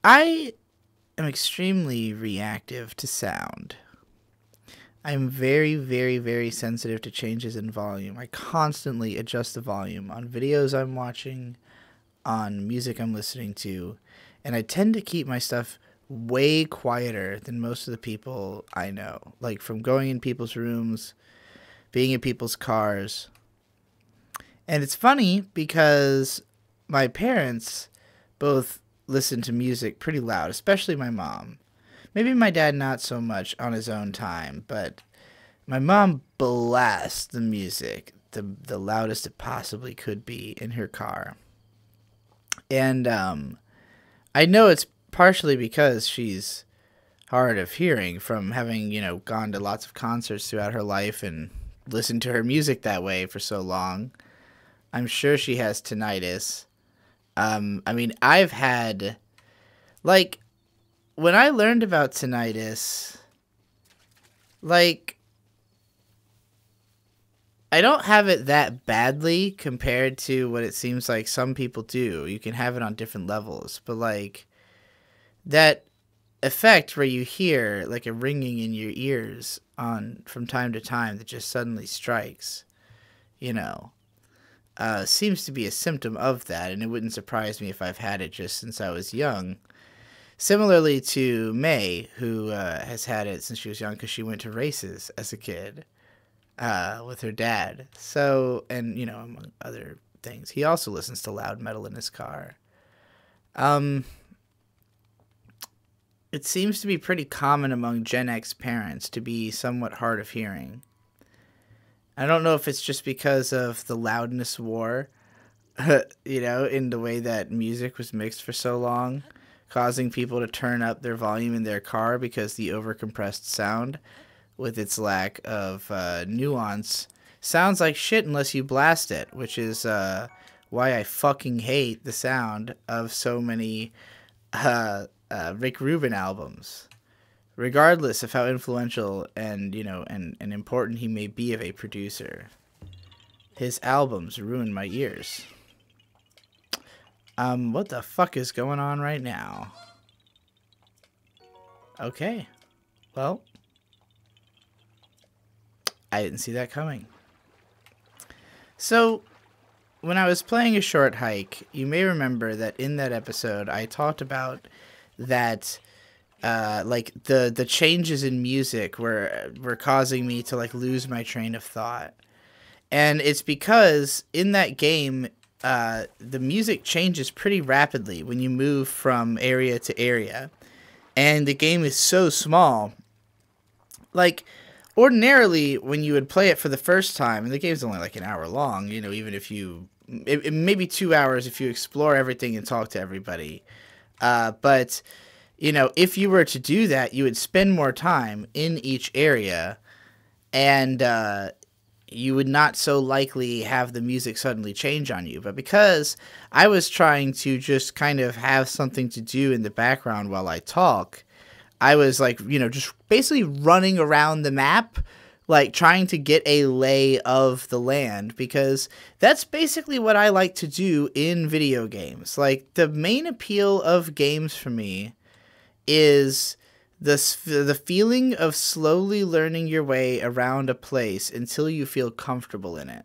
I am extremely reactive to sound. I'm very, very, very sensitive to changes in volume. I constantly adjust the volume on videos I'm watching, on music I'm listening to, and I tend to keep my stuff way quieter than most of the people I know. Like from going in people's rooms, being in people's cars. And it's funny because my parents both listen to music pretty loud, especially my mom. Maybe my dad not so much on his own time, but my mom blasts the music the loudest it possibly could be in her car. And I know it's partially because she's hard of hearing from having, gone to lots of concerts throughout her life and listened to her music that way for so long. I'm sure she has tinnitus. I mean, I've had, like, when I learned about tinnitus, like, I don't have it that badly compared to what it seems like some people do. You can have it on different levels, but, like, that effect where you hear, like, a ringing in your ears from time to time that just suddenly strikes, seems to be a symptom of that, and it wouldn't surprise me if I've had it just since I was young. Similarly to May, who has had it since she was young because she went to races as a kid with her dad. So, and, among other things. He also listens to loud metal in his car. It seems to be pretty common among Gen X parents to be somewhat hard of hearing. I don't know if it's just because of the loudness war, in the way that music was mixed for so long, causing people to turn up their volume in their car because the overcompressed sound, with its lack of nuance, sounds like shit unless you blast it, which is why I fucking hate the sound of so many Rick Rubin albums. Regardless of how influential and important he may be of a producer, his albums ruin my ears. What the fuck is going on right now? Okay. Well, I didn't see that coming. So, when I was playing A Short Hike, you may remember that in that episode I talked about that like the changes in music were causing me to like lose my train of thought. And it's because in that game, the music changes pretty rapidly when you move from area to area. And the game is so small. Like, ordinarily, when you would play it for the first time, and the game's only like an hour long, even if it maybe 2 hours if you explore everything and talk to everybody. But if you were to do that, you would spend more time in each area, and you would not so likely have the music suddenly change on you. But because I was trying to just kind of have something to do in the background while I talk, I was like, just basically running around the map, like trying to get a lay of the land, because that's basically what I like to do in video games. Like, the main appeal of games for me is the feeling of slowly learning your way around a place until you feel comfortable in it.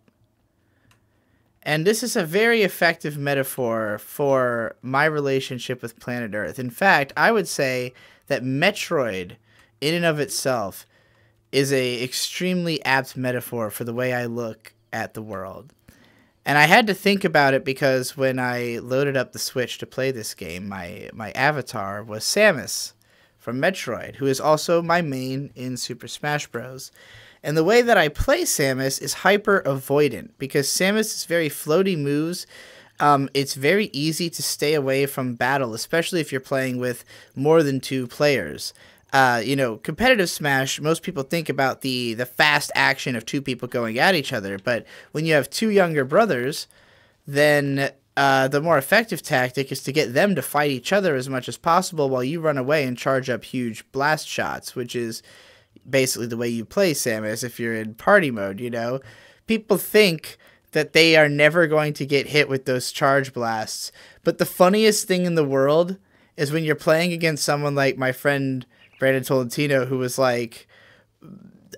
And this is a very effective metaphor for my relationship with planet Earth. In fact, I would say that Metroid, in and of itself, is a extremely apt metaphor for the way I look at the world. And I had to think about it because when I loaded up the Switch to play this game, my avatar was Samus from Metroid, who is also my main in Super Smash Bros. And the way that I play Samus is hyper avoidant, because Samus is very floaty moves. It's very easy to stay away from battle, especially if you're playing with more than 2 players. Competitive Smash, most people think about the fast action of 2 people going at each other, but when you have 2 younger brothers, then the more effective tactic is to get them to fight each other as much as possible while you run away and charge up huge blast shots, which is basically the way you play Samus if you're in party mode, People think that they are never going to get hit with those charge blasts, but the funniest thing in the world is when you're playing against someone like my friend Brandon Tolentino, who was like,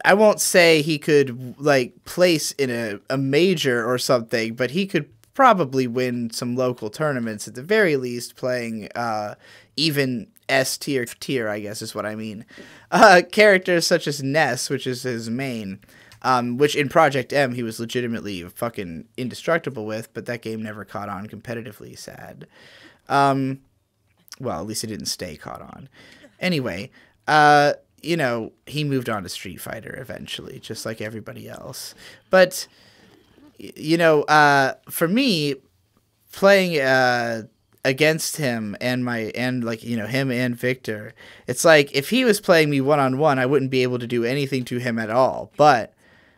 I won't say he could like place in a major or something, but he could probably win some local tournaments at the very least, playing even S tier, I guess is what I mean. Characters such as Ness, which is his main, which in Project M he was legitimately fucking indestructible with, but that game never caught on competitively, sad. Well, at least it didn't stay caught on. Anyway, you know, he moved on to Street Fighter eventually, just like everybody else. But, you know, for me, playing against him and like, you know, him and Victor, it's like if he was playing me one-on-one, I wouldn't be able to do anything to him at all. But,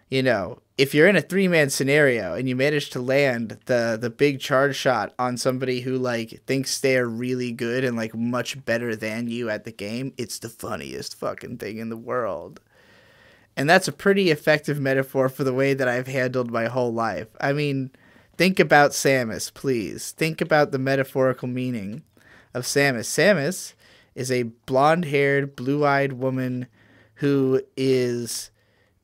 you know, if you're in a 3-man scenario and you manage to land the big charge shot on somebody who like thinks they're really good and like much better than you at the game, it's the funniest fucking thing in the world. And that's a pretty effective metaphor for the way that I've handled my whole life. I mean, think about Samus, please. Think about the metaphorical meaning of Samus. Samus is a blonde-haired, blue-eyed woman who is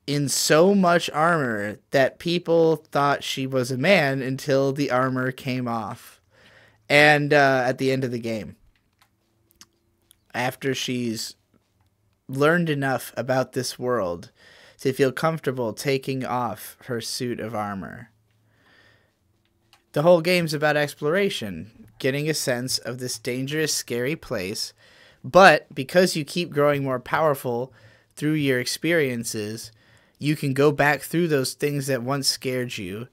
in so much armor that people thought she was a man until the armor came off. And at the end of the game, after she's learned enough about this world to feel comfortable taking off her suit of armor. The whole game's about exploration, getting a sense of this dangerous, scary place, but because you keep growing more powerful through your experiences, you can go back through those things that once scared you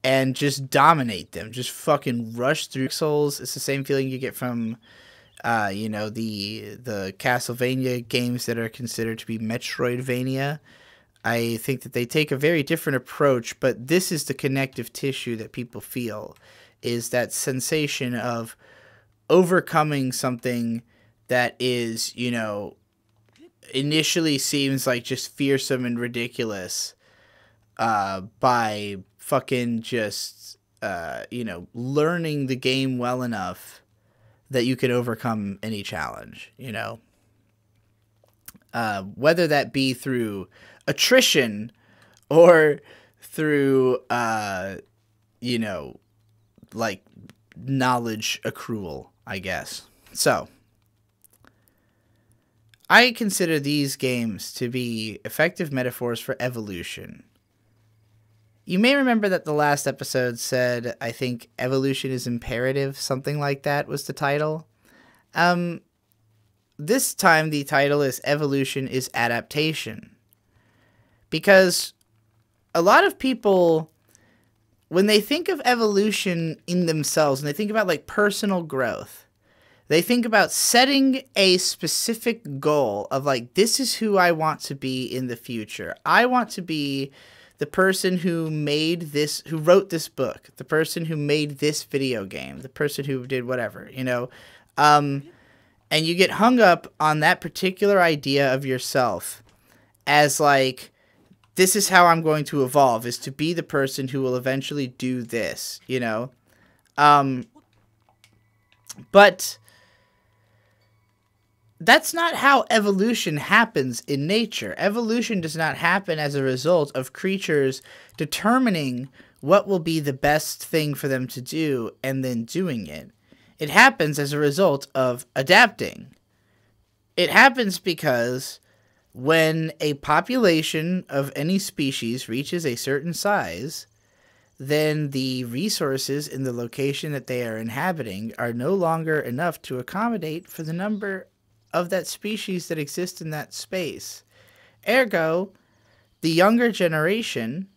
and just dominate them. Just fucking rush through souls. It's the same feeling you get from, you know, the Castlevania games that are considered to be Metroidvania. I think that they take a very different approach, but this is the connective tissue that people feel, is that sensation of overcoming something that is, you know, initially seems like just fearsome and ridiculous, by fucking just, you know, learning the game well enough that you can overcome any challenge, you know? Whether that be through attrition or through, you know, like knowledge accrual, I guess. So, I consider these games to be effective metaphors for evolution. You may remember that the last episode said, I think, evolution is imperative, something like that was the title. This time the title is Evolution is Adaptation. Because a lot of people, when they think of evolution in themselves, and they think about like personal growth, they think about setting a specific goal of like, this is who I want to be in the future. I want to be the person who made this, who wrote this book, the person who made this video game, the person who did whatever, you know. And you get hung up on that particular idea of yourself as like, this is how I'm going to evolve, is to be the person who will eventually do this, you know. But that's not how evolution happens in nature. Evolution does not happen as a result of creatures determining what will be the best thing for them to do and then doing it. It happens as a result of adapting. It happens because when a population of any species reaches a certain size, then the resources in the location that they are inhabiting are no longer enough to accommodate for the number of that species that exist in that space. Ergo, the younger generation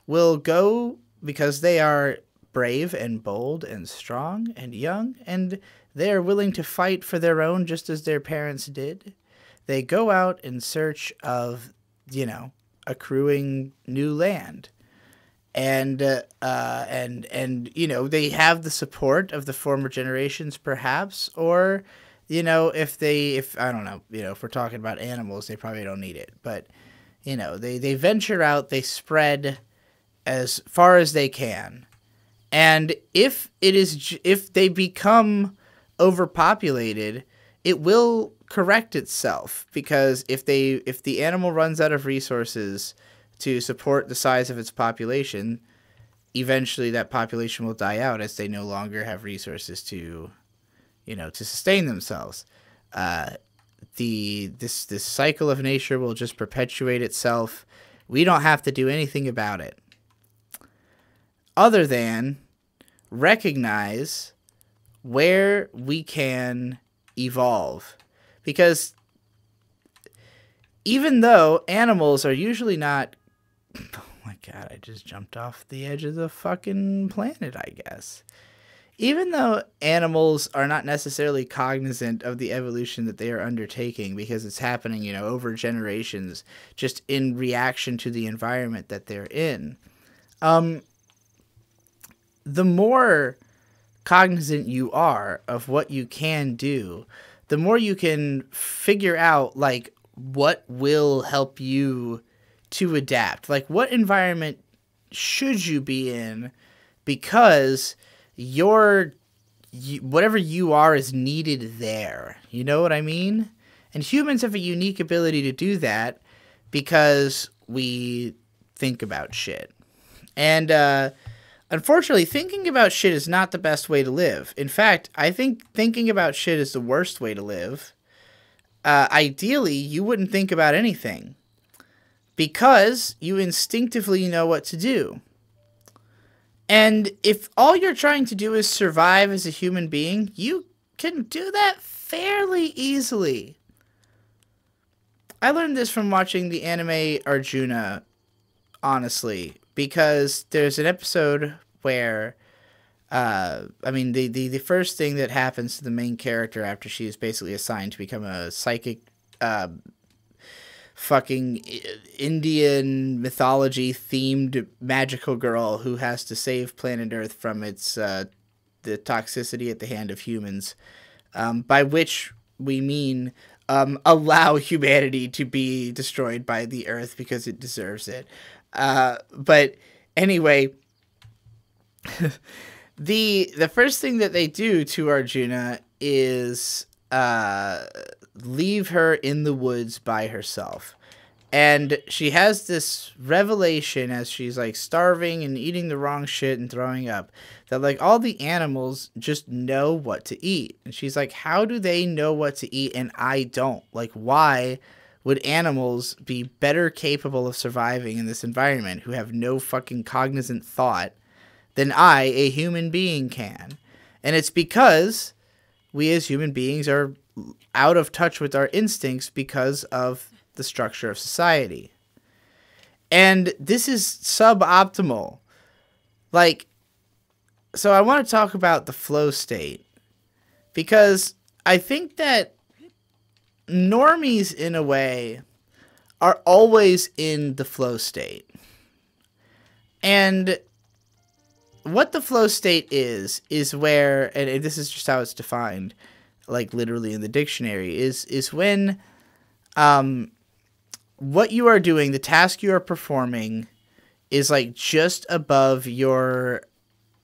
will go, because they are brave and bold and strong and young, and they are willing to fight for their own just as their parents did. They go out in search of, you know, accruing new land. And you know, they have the support of the former generations perhaps, or, you know, if I don't know, you know, if we're talking about animals, they probably don't need it. But, you know, they venture out, they spread as far as they can. And if they become overpopulated, it will correct itself, because if the animal runs out of resources to support the size of its population, eventually that population will die out as they no longer have resources to, to sustain themselves. This cycle of nature will just perpetuate itself. We don't have to do anything about it other than recognize where we can evolve. Because even though animals are usually not... Oh my god, I just jumped off the edge of the fucking planet, I guess. Even though animals are not necessarily cognizant of the evolution that they are undertaking, because it's happening, over generations, just in reaction to the environment that they're in, the more cognizant you are of what you can do, the more you can figure out, like, what will help you to adapt. Like, what environment should you be in, because whatever you are is needed there. You know what I mean? And humans have a unique ability to do that because we think about shit. And unfortunately, thinking about shit is not the best way to live. In fact, I think thinking about shit is the worst way to live. Ideally, you wouldn't think about anything, because you instinctively know what to do. And if all you're trying to do is survive as a human being, you can do that fairly easily. I learned this from watching the anime Arjuna, honestly, because there's an episode where, the first thing that happens to the main character after she is basically assigned to become a psychic, fucking Indian mythology themed magical girl who has to save planet Earth from its the toxicity at the hand of humans, by which we mean allow humanity to be destroyed by the Earth because it deserves it. But anyway, the first thing that they do to Arjuna is leave her in the woods by herself. And she has this revelation as she's like starving and eating the wrong shit and throwing up, that like all the animals just know what to eat. And she's like, how do they know what to eat and I don't? Like, why would animals be better capable of surviving in this environment who have no fucking cognizant thought than I, a human being, can? And it's because we as human beings are out of touch with our instincts because of the structure of society. And this is suboptimal. Like, so I want to talk about the flow state, because I think that normies, in a way, are always in the flow state. And what the flow state is where, and this is just how it's defined, like literally in the dictionary, is when what you are doing, the task you are performing, is like just above your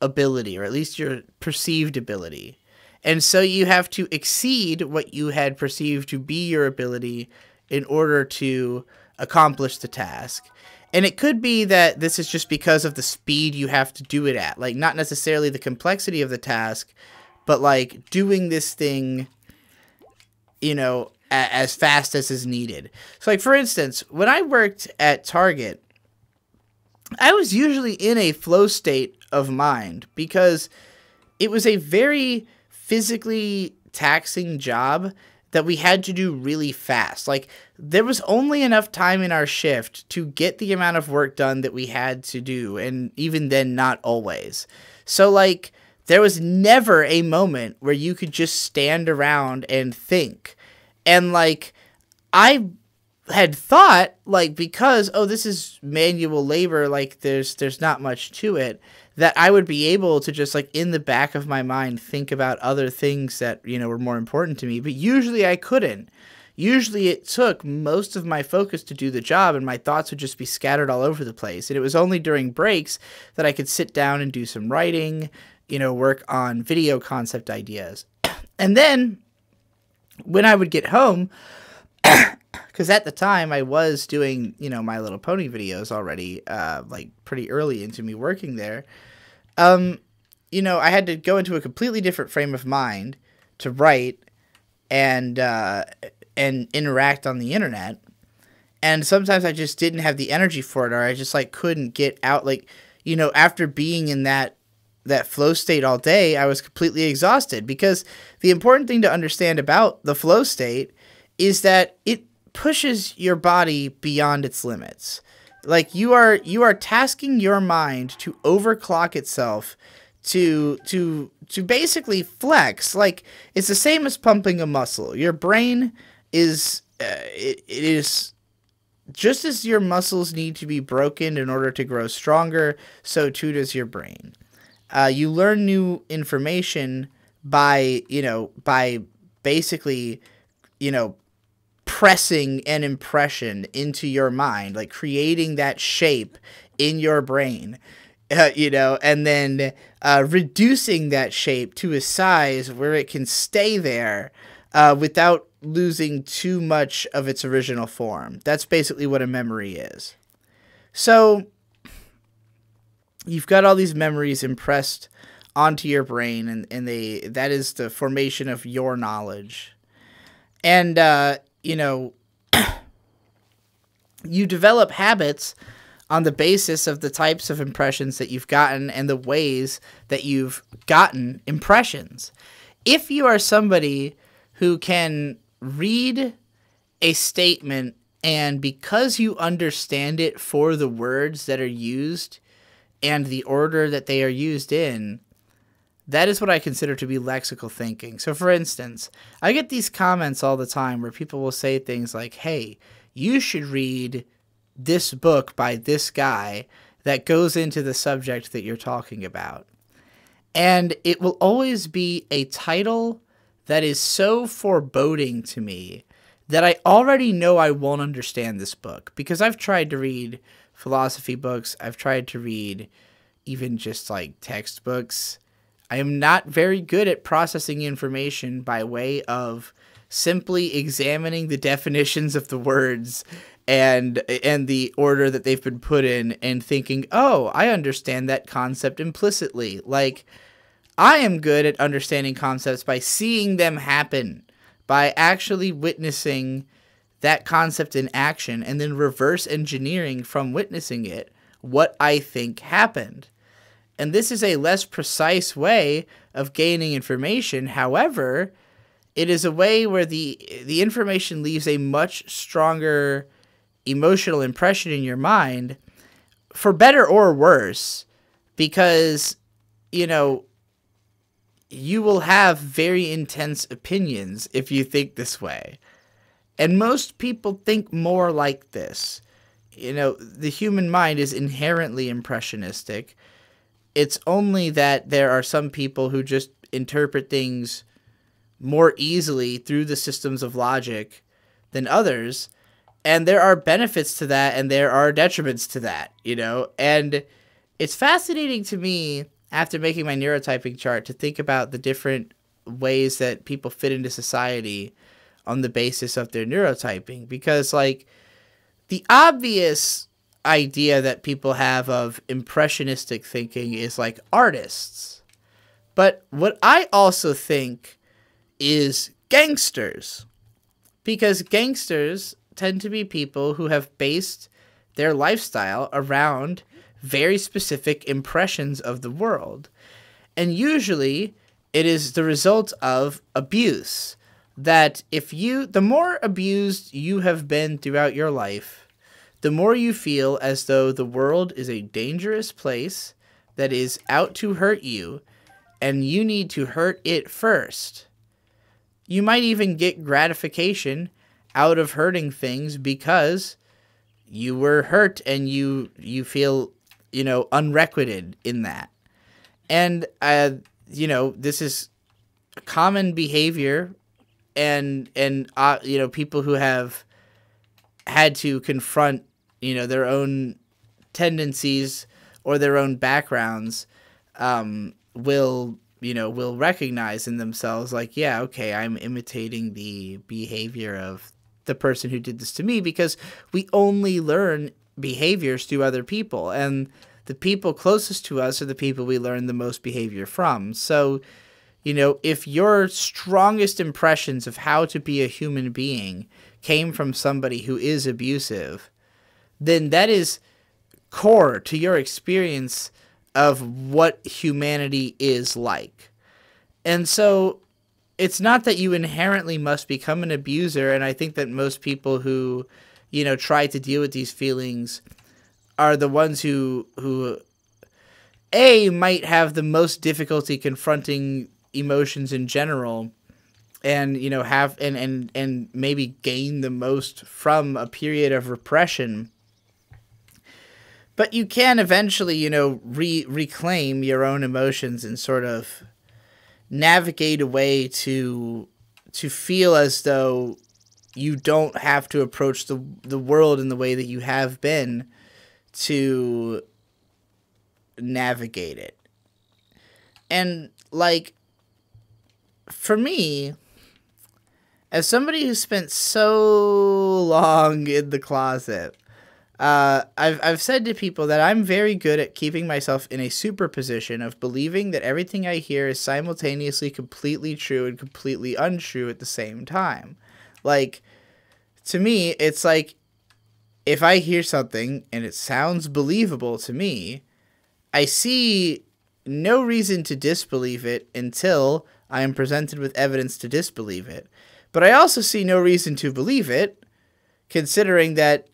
ability, or at least your perceived ability. And so you have to exceed what you had perceived to be your ability in order to accomplish the task. And it could be that this is just because of the speed you have to do it at. Like, not necessarily the complexity of the task, but like doing this thing, as fast as is needed. So like, for instance, when I worked at Target, I was usually in a flow state of mind because it was a very physically taxing job that we had to do really fast. Like, there was only enough time in our shift to get the amount of work done that we had to do, and even then, not always. So like, there was never a moment where you could just stand around and think. And like, I had thought, like, because, this is manual labor, like there's not much to it, that I would be able to just like in the back of my mind think about other things that, were more important to me. But usually I couldn't. Usually it took most of my focus to do the job, and my thoughts would just be scattered all over the place. And it was only during breaks that I could sit down and do some writing, work on video concept ideas. And then when I would get home, because at the time I was doing, My Little Pony videos already, like pretty early into me working there. I had to go into a completely different frame of mind to write and interact on the internet. And sometimes I just didn't have the energy for it, or I just like couldn't get out. Like, after being in that flow state all day, I was completely exhausted, because the important thing to understand about the flow state is that it pushes your body beyond its limits. Like, you are tasking your mind to overclock itself to basically flex. Like, it's the same as pumping a muscle. Your brain is it is just as your muscles need to be broken in order to grow stronger, so too does your brain. You learn new information by basically, pressing an impression into your mind, like creating that shape in your brain, and then reducing that shape to a size where it can stay there without losing too much of its original form. That's basically what a memory is. So you've got all these memories impressed onto your brain, and that is the formation of your knowledge. And you develop habits on the basis of the types of impressions that you've gotten and the ways that you've gotten impressions. If you are somebody who can read a statement, and because you understand it for the words that are used and the order that they are used in, that is what I consider to be lexical thinking. So, for instance, I get these comments all the time where people will say things like, hey, you should read this book by this guy that goes into the subject that you're talking about. And it will always be a title that is so foreboding to me that I already know I won't understand this book, because I've tried to read philosophy books. I've tried to read even just like textbooks. I am not very good at processing information by way of simply examining the definitions of the words and the order that they've been put in and thinking, oh, I understand that concept implicitly. Like, I am good at understanding concepts by seeing them happen, by actually witnessing that concept in action and then reverse engineering from witnessing it what I think happened. And this is a less precise way of gaining information. However, it is a way where the information leaves a much stronger emotional impression in your mind, for better or worse, because, you will have very intense opinions if you think this way. And most people think more like this. The human mind is inherently impressionistic. It's only that there are some people who just interpret things more easily through the systems of logic than others. And there are benefits to that, and there are detriments to that, And it's fascinating to me, after making my neurotyping chart, to think about the different ways that people fit into society on the basis of their neurotyping. Because, like, the obvious idea that people have of impressionistic thinking is like artists. But what I also think is gangsters. Because gangsters tend to be people who have based their lifestyle around very specific impressions of the world. And usually it is the result of abuse. That the more abused you have been throughout your life, the more you feel as though the world is a dangerous place that is out to hurt you, and you need to hurt it first. You might even get gratification out of hurting things because you were hurt and you feel, unrequited in that. And, this is common behavior, and people who have had to confront, their own tendencies or their own backgrounds will will recognize in themselves, like, yeah, okay, I'm imitating the behavior of the person who did this to me, because we only learn behaviors through other people, and the people closest to us are the people we learn the most behavior from. So, if your strongest impressions of how to be a human being came from somebody who is abusive, then that is core to your experience of what humanity is like. And so it's not that you inherently must become an abuser, and I think that most people who, try to deal with these feelings are the ones who might have the most difficulty confronting emotions in general, and have and maybe gain the most from a period of repression. But you can eventually, reclaim your own emotions and sort of navigate a way to feel as though you don't have to approach the world in the way that you have been to navigate it. And, like, for me, as somebody who spent so long in the closet, I've said to people that I'm very good at keeping myself in a superposition of believing that everything I hear is simultaneously completely true and completely untrue at the same time. Like, to me, it's like, if I hear something and it sounds believable to me, I see no reason to disbelieve it until I am presented with evidence to disbelieve it. But I also see no reason to believe it, considering that,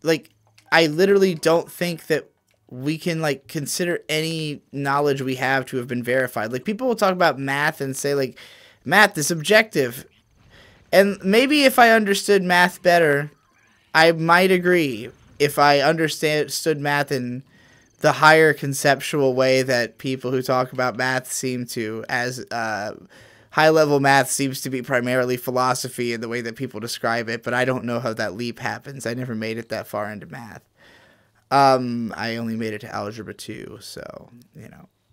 like, I literally don't think that we can, like, consider any knowledge we have to have been verified. Like, people will talk about math and say, like, math is objective. And maybe if I understood math better, I might agree. If I understood math in the higher conceptual way that people who talk about math seem to, as high-level math seems to be primarily philosophy in the way that people describe it, but I don't know how that leap happens. I never made it that far into math. I only made it to Algebra 2, so,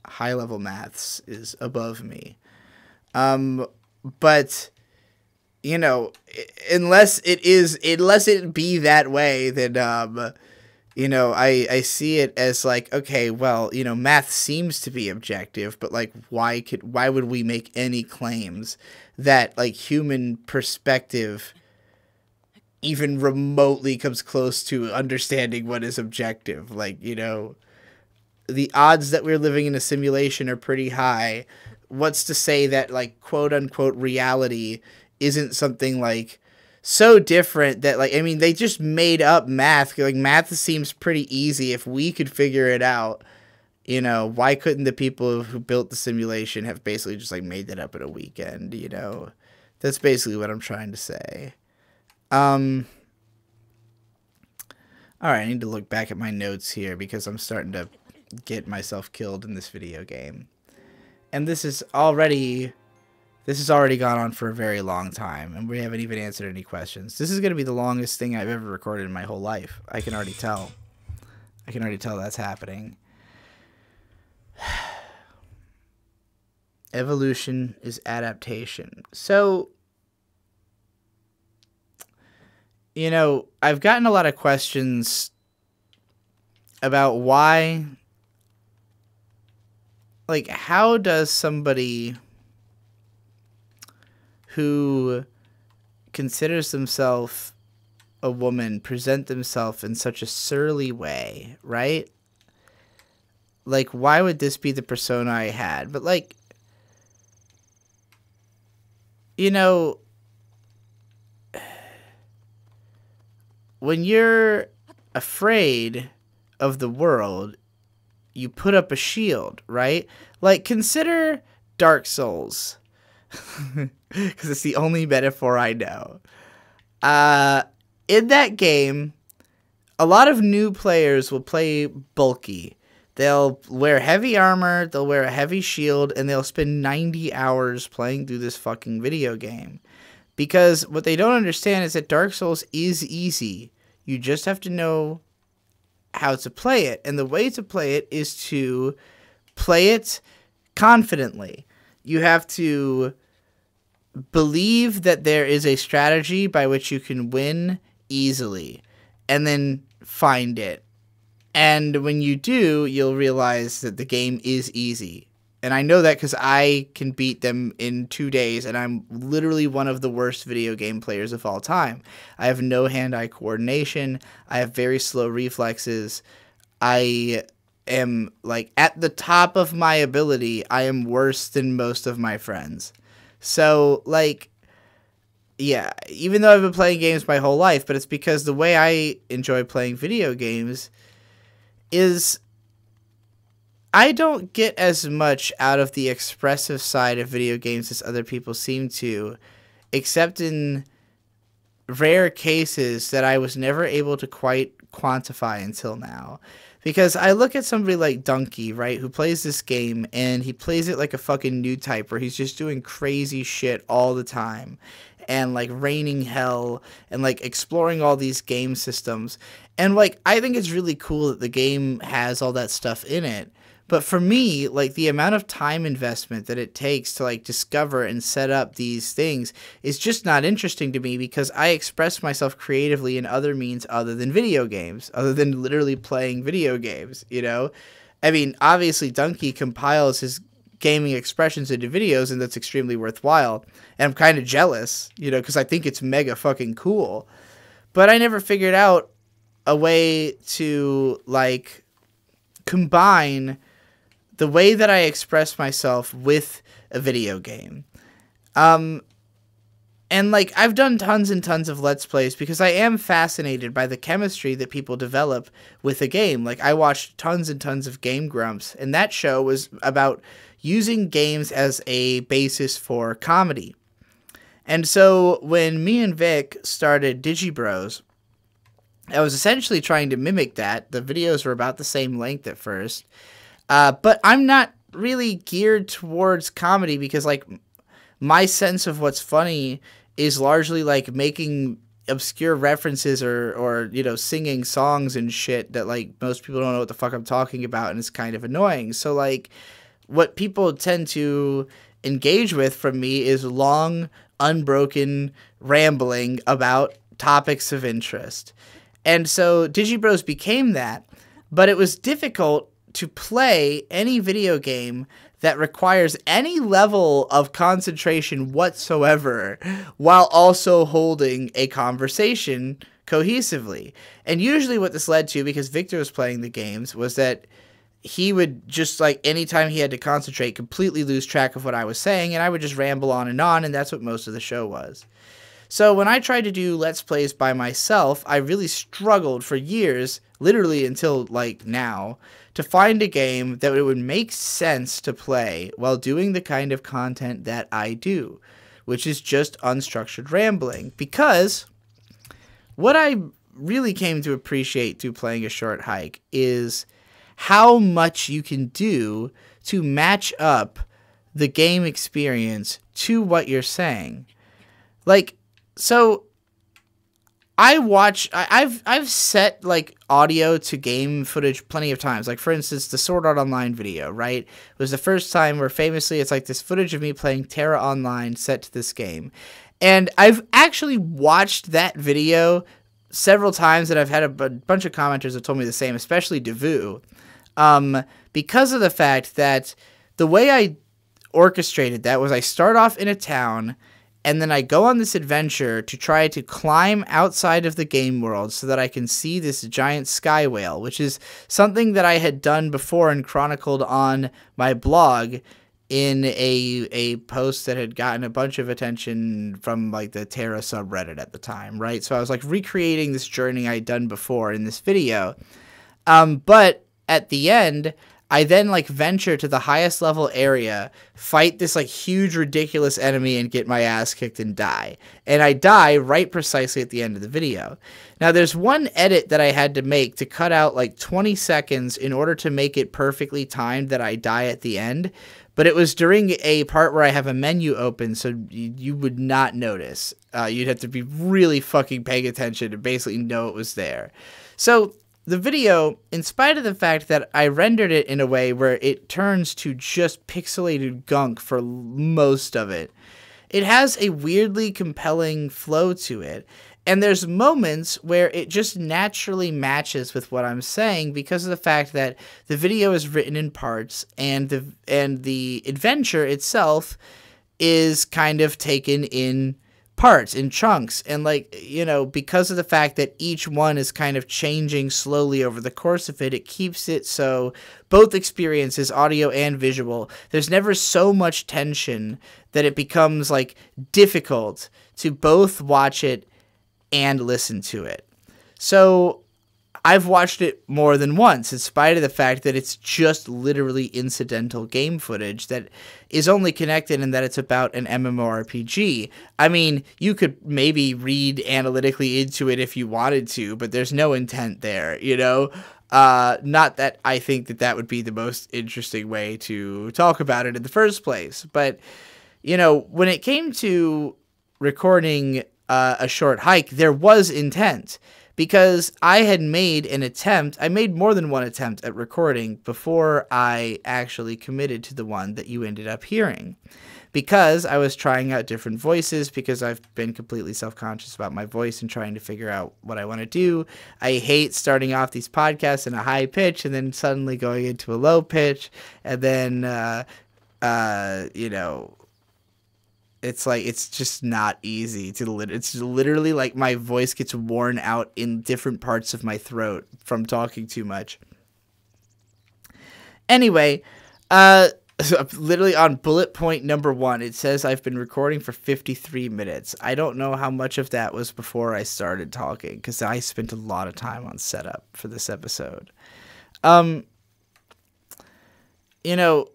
high-level maths is above me. But, unless it be that way, then, I see it as like, okay, well, math seems to be objective, but, like, why would we make any claims that, like, human perspective even remotely comes close to understanding what is objective? Like, the odds that we're living in a simulation are pretty high. What's to say that, like, quote unquote reality isn't something, like, so different that, like, I mean, they just made up math. Like, math seems pretty easy. If we could figure it out, why couldn't the people who built the simulation have basically just, like, made that up in a weekend? That's basically what I'm trying to say. All right, I need to look back at my notes here because I'm starting to get myself killed in this video game. And this has already gone on for a very long time, and we haven't even answered any questions. This is going to be the longest thing I've ever recorded in my whole life. I can already tell. That's happening. Evolution is adaptation. So, I've gotten a lot of questions about why, like, how does somebody who considers themselves a woman present themselves in such a surly way, right? Like, why would this be the persona I had? But, like, when you're afraid of the world, you put up a shield, right? Like, consider Dark Souls. Because it's the only metaphor I know. In that game, a lot of new players will play bulky. They'll wear heavy armor, they'll wear a heavy shield, and they'll spend 90 hours playing through this fucking video game. Because what they don't understand is that Dark Souls is easy. You just have to know how to play it. And the way to play it is to play it confidently. You have to believe that there is a strategy by which you can win easily, and then find it. And when you do, you'll realize that the game is easy. And I know that because I can beat them in 2 days, and I'm literally one of the worst video game players of all time. I have no hand-eye coordination. I have very slow reflexes. I am, like, at the top of my ability. I am worse than most of my friends. So, like, yeah, even though I've been playing games my whole life, but it's because the way I enjoy playing video games is I don't get as much out of the expressive side of video games as other people seem to, except in rare cases that I was never able to quite quantify until now. Because I look at somebody like Donkey, right, who plays this game, and he plays it like a fucking new type, where he's just doing crazy shit all the time, and, like, raining hell, and, like, exploring all these game systems. And, like, I think it's really cool that the game has all that stuff in it. But for me, like, the amount of time investment that it takes to, like, discover and set up these things is just not interesting to me, because I express myself creatively in other means other than video games, other than literally playing video games, you know? I mean, obviously Donkey compiles his gaming expressions into videos, and that's extremely worthwhile. And I'm kind of jealous, you know, because I think it's mega fucking cool. But I never figured out a way to, like, combine the way that I express myself with a video game. And, like, I've done tons and tons of Let's Plays because I am fascinated by the chemistry that people develop with a game. Like, I watched tons and tons of Game Grumps, and that show was about using games as a basis for comedy. And so when me and Vic started Digibros, I was essentially trying to mimic that. The videos were about the same length at first. But I'm not really geared towards comedy because, like, my sense of what's funny is largely, like, making obscure references or, you know, singing songs and shit that, like, most people don't know what the fuck I'm talking about, and it's kind of annoying. So, like, what people tend to engage with from me is long, unbroken rambling about topics of interest. And so Digibros became that, but it was difficult to play any video game that requires any level of concentration whatsoever while also holding a conversation cohesively. And usually what this led to, because Victor was playing the games, was that he would just, like, anytime he had to concentrate, completely lose track of what I was saying, and I would just ramble on, and that's what most of the show was. So when I tried to do Let's Plays by myself, I really struggled for years, literally until, like, now, to find a game that it would make sense to play while doing the kind of content that I do, which is just unstructured rambling. Because what I really came to appreciate through playing A Short Hike is how much you can do to match up the game experience to what you're saying. Like, so I've set, like, audio to game footage plenty of times. Like, for instance, the Sword Art Online video, right? It was the first time where famously it's like this footage of me playing Terra Online set to this game. And I've actually watched that video several times, and I've had a bunch of commenters that told me the same, especially Devu, because of the fact that the way I orchestrated that was I start off in a town, and then I go on this adventure to try to climb outside of the game world so that I can see this giant sky whale, which is something that I had done before and chronicled on my blog in a post that had gotten a bunch of attention from, like, the Terra subreddit at the time, right? So I was, like, recreating this journey I'd done before in this video. But at the end, I then, like, venture to the highest level area, fight this, like, huge, ridiculous enemy, and get my ass kicked and die. And I die right precisely at the end of the video. Now, there's one edit that I had to make to cut out, like, 20 seconds in order to make it perfectly timed that I die at the end. But it was during a part where I have a menu open, so you would not notice. You'd have to be really fucking paying attention to basically know it was there. So the video, in spite of the fact that I rendered it in a way where it turns to just pixelated gunk for most of it, it has a weirdly compelling flow to it. And there's moments where it just naturally matches with what I'm saying because of the fact that the video is written in parts and the adventure itself is kind of taken in parts, in chunks. And like, you know, because of the fact that each one is kind of changing slowly over the course of it, it keeps it so both experiences, audio and visual, there's never so much tension that it becomes like difficult to both watch it and listen to it. So I've watched it more than once, in spite of the fact that it's just literally incidental game footage that is only connected in that it's about an MMORPG. I mean, you could maybe read analytically into it if you wanted to, but there's no intent there, you know? Not that I think that that would be the most interesting way to talk about it in the first place, but, you know, when it came to recording a short hike, there was intent. Because I had made an attempt, I made more than one attempt at recording before I actually committed to the one that you ended up hearing. Because I was trying out different voices, because I've been completely self-conscious about my voice and trying to figure out what I want to do. I hate starting off these podcasts in a high pitch and then suddenly going into a low pitch. And then, you know, it's like, it's just not easy to it's literally like my voice gets worn out in different parts of my throat from talking too much. Anyway, literally on bullet point number 1, it says I've been recording for 53 minutes. I don't know how much of that was before I started talking, because I spent a lot of time on setup for this episode. You know,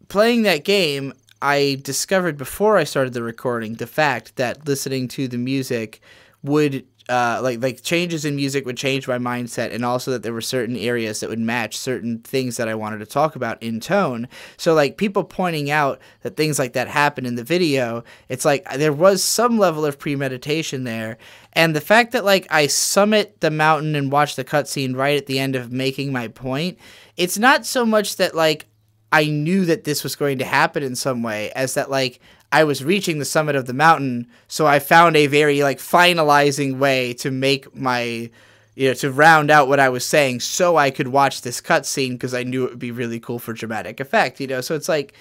playing that game, I discovered before I started the recording the fact that listening to the music would like changes in music would change my mindset, and also that there were certain areas that would match certain things that I wanted to talk about in tone. So like people pointing out that things like that happen in the video, it's like there was some level of premeditation there. And the fact that like I summit the mountain and watch the cutscene right at the end of making my point, it's not so much that like I knew that this was going to happen in some way, as that, like, I was reaching the summit of the mountain, so I found a very, like, finalizing way to make my, you know, to round out what I was saying so I could watch this cutscene, because I knew it would be really cool for dramatic effect, you know? So it's like,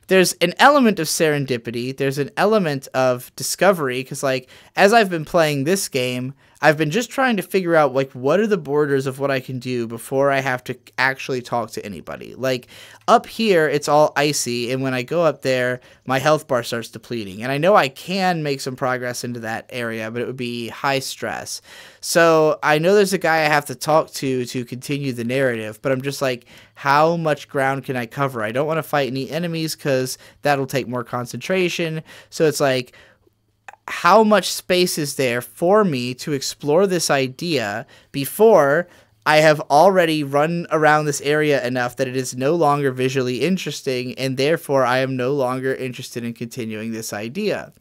there's an element of serendipity, there's an element of discovery, because, like, as I've been playing this game, I've been just trying to figure out, like, what are the borders of what I can do before I have to actually talk to anybody. Like, up here, it's all icy, and when I go up there, my health bar starts depleting. And I know I can make some progress into that area, but it would be high stress. So I know there's a guy I have to talk to continue the narrative, but I'm just like, how much ground can I cover? I don't want to fight any enemies, because that'll take more concentration. So it's like, how much space is there for me to explore this idea before I have already run around this area enough that it is no longer visually interesting, and therefore I am no longer interested in continuing this idea.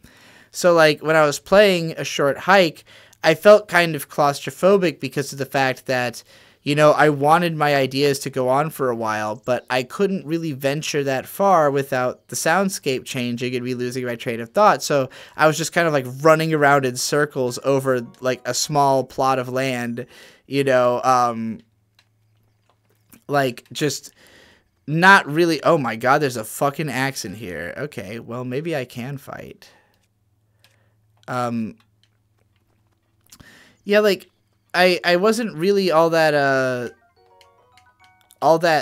So like when I was playing a short hike, I felt kind of claustrophobic because of the fact that, you know, I wanted my ideas to go on for a while, but I couldn't really venture that far without the soundscape changing and me losing my train of thought. So I was just kind of like running around in circles over like a small plot of land, you know, like just not really. Oh my God, there's a fucking axe in here. Okay, well, maybe I can fight. Yeah, like, I wasn't really all that,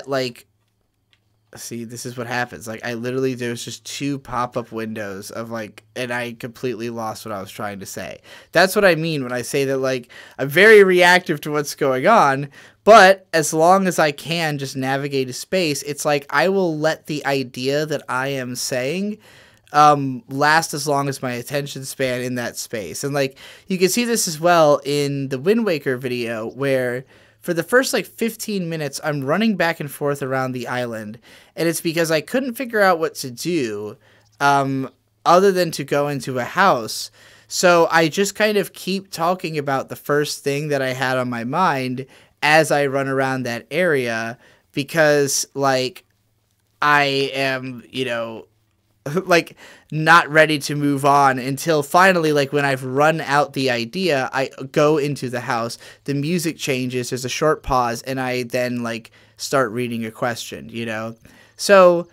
like, see, this is what happens. Like, I literally, there was just 2 pop-up windows of, like, and I completely lost what I was trying to say. That's what I mean when I say that, like, I'm very reactive to what's going on, but as long as I can just navigate a space, it's like I will let the idea that I am saying last as long as my attention span in that space. And like, you can see this as well in the Wind Waker video, where for the first like 15 minutes, I'm running back and forth around the island, and it's because I couldn't figure out what to do, other than to go into a house. So I just kind of keep talking about the first thing that I had on my mind, as I run around that area because, like, I am, like, not ready to move on until finally, like, when I've run out the idea, I go into the house, the music changes, there's a short pause, and I then, like, start reading a question, So,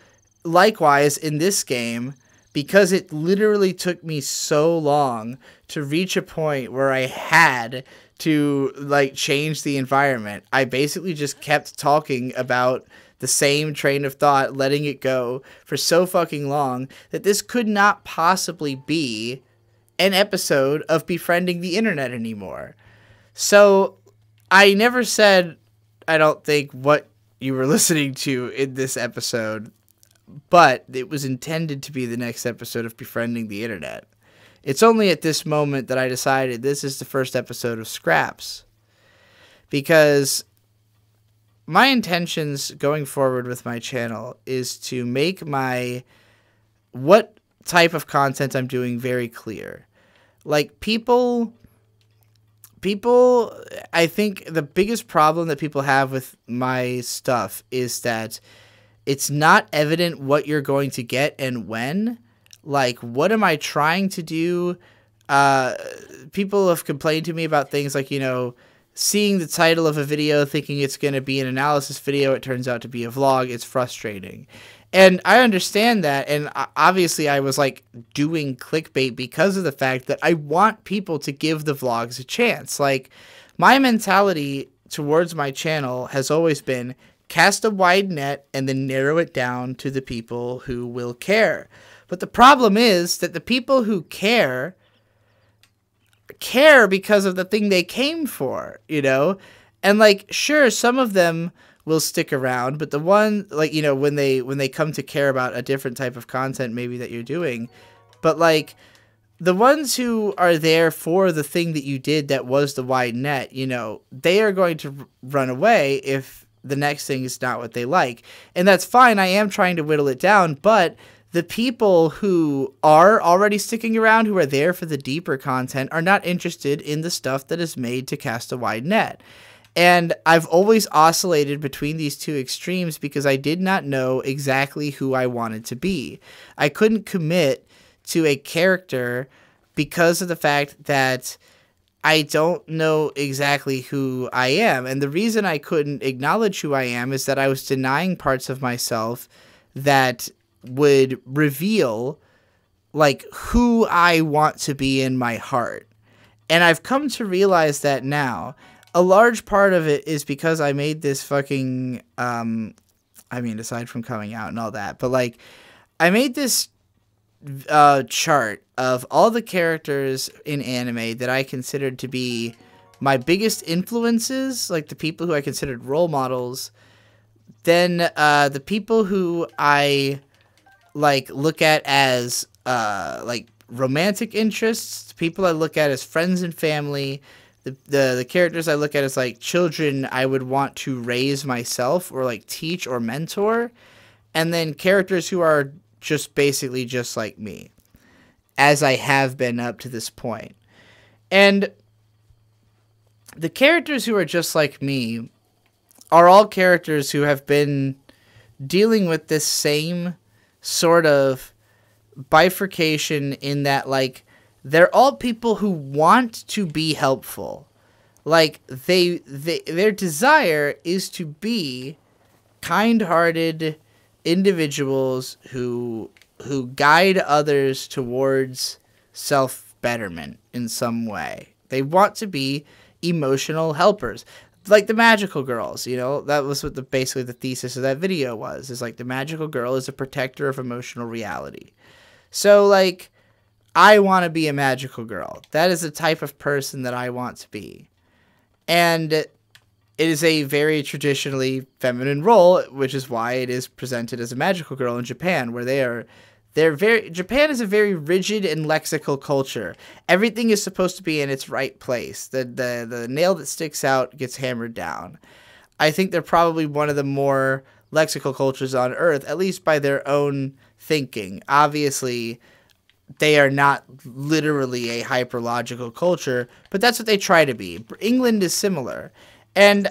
likewise, in this game, because it literally took me so long to reach a point where I had to, like, change the environment, I basically just kept talking about the same train of thought, letting it go for so fucking long that this could not possibly be an episode of Befriending the Internet anymore. So I never said, I don't think, what you were listening to in this episode, but it was intended to be the next episode of Befriending the Internet. It's only at this moment that I decided this is the first episode of Scraps. Because my intentions going forward with my channel is to make what type of content I'm doing very clear. Like, people, I think the biggest problem that people have with my stuff is that it's not evident what you're going to get and when. Like, what am I trying to do? People have complained to me about things like, seeing the title of a video, thinking it's going to be an analysis video, it turns out to be a vlog. It's frustrating. And I understand that. And obviously I was, like, doing clickbait because of the fact that I want people to give the vlogs a chance. Like, my mentality towards my channel has always been cast a wide net and then narrow it down to the people who will care. But the problem is that the people who care because of the thing they came for, And, like, sure, some of them will stick around, but the one, like, when they come to care about a different type of content maybe that you're doing, but, like, the ones who are there for the thing that you did that was the wide net, they are going to run away if the next thing is not what they like. And that's fine. I am trying to whittle it down, but the people who are already sticking around, who are there for the deeper content, are not interested in the stuff that is made to cast a wide net. And I've always oscillated between these two extremes because I did not know exactly who I wanted to be. I couldn't commit to a character because of the fact that I don't know exactly who I am. And the reason I couldn't acknowledge who I am is that I was denying parts of myself that would reveal, like, who I want to be in my heart. And I've come to realize that now. A large part of it is because I made this fucking, aside from coming out and all that, but, like, I made this chart of all the characters in anime that I considered to be my biggest influences, like the people who I considered role models, then the people who I, like, look at as like romantic interests, people I look at as friends and family, the characters I look at as, like, children I would want to raise myself or, like, teach or mentor, and then characters who are just basically just like me, as I have been up to this point. And the characters who are just like me are all characters who have been dealing with this same sort of bifurcation in that, like, they're all people who want to be helpful. Like, their desire is to be kind-hearted individuals who guide others towards self-betterment in some way. They want to be emotional helpers. Like the magical girls, that was what basically the thesis of that video was, is, like, the magical girl is a protector of emotional reality. So, like, I want to be a magical girl. That is the type of person that I want to be. And it is a very traditionally feminine role, which is why it is presented as a magical girl in Japan, where Japan is a very rigid and lexical culture. Everything is supposed to be in its right place. The nail that sticks out gets hammered down. I think they're probably one of the more lexical cultures on Earth, at least by their own thinking. Obviously, they are not literally a hyperlogical culture, but that's what they try to be. England is similar. And